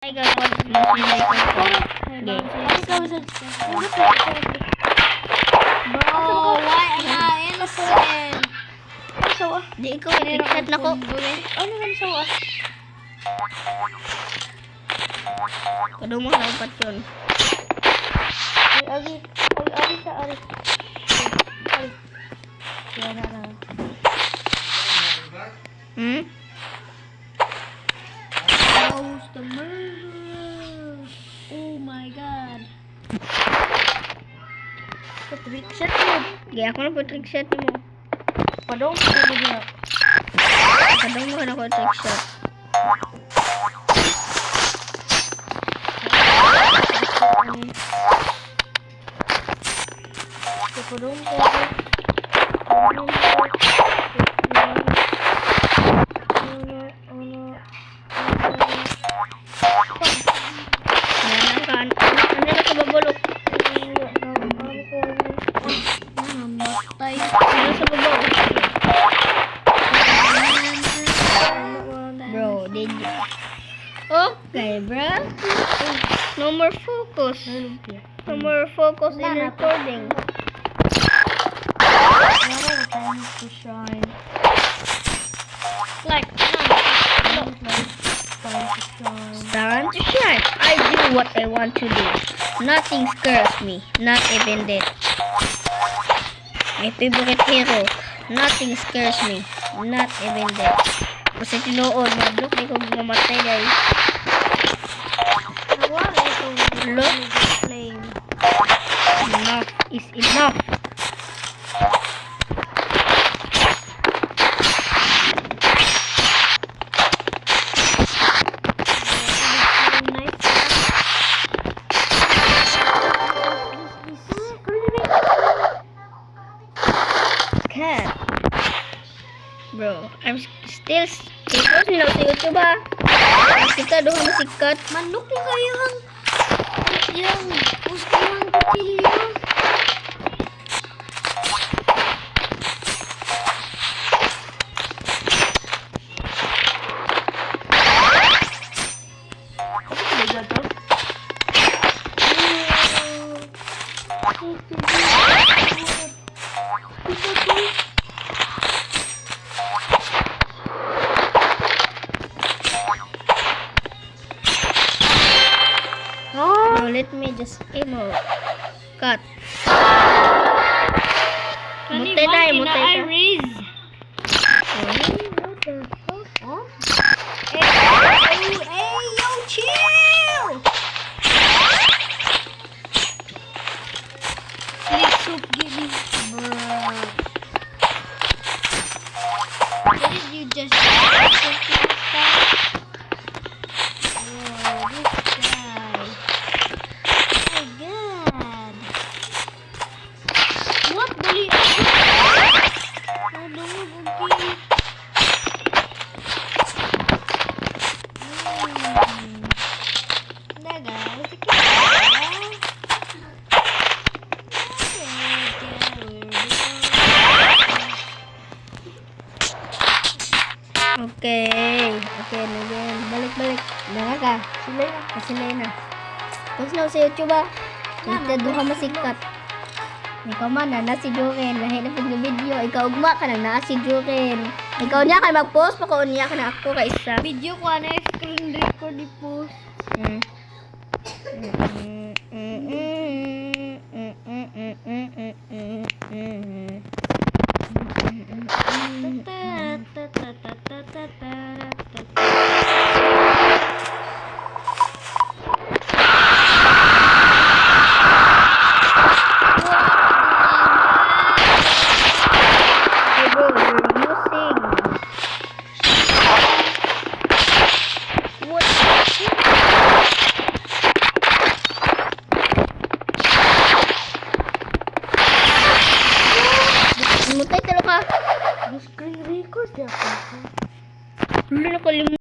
Hi guys, what's my Bro, why am I innocent? Di ikaw i-trickshot na ko. Ano man sawa? Kadung mo dapat yun. Ay, sa ari. Ay. Yan na. Who's the murderer? Oh my god. Trickshot mo. Gaya ako na po trickshot mo. Padong ko na. Kadung mo na ko trickshot. Padong ko. Ano na sa babulok? Namatay. Ano sa babulok? Bro, did you? Okay, bro. No more focus. No more focus in recording. Time to shine. Like, Time to shine. time to shine. I do what I want to do. Nothing scares me. Not even death. My favorite hero. Nothing scares me. Not even death. Basta tinuod, madlok di ko mamatay dahil. Look. Flame. Enough is enough. Cat. Bro, I'm still because nila sa YouTube ha. Kita doon masikat. Manok ko kayo yung gusto ng kutilyo. Bro, let me just emo. Cut. Mutay tayo, mutay tayo. Hey, yo, chill! Please, soup, give me. Bruh. What did you just do? Bro, this guy. Oh my god. What? Dali ako. Okay. Okay. Okay na yan. Balik. Naka ka. Silay na. Tapos na sa YouTube ba? Ito duha masikat. Ikaw man na si Joren. Lahit na pag video. Ikaw ugma ka na si Joren. Ikaw niya ka mag-post. Pakaon niya ka na ako ka isa. Video ko na screen record i-post.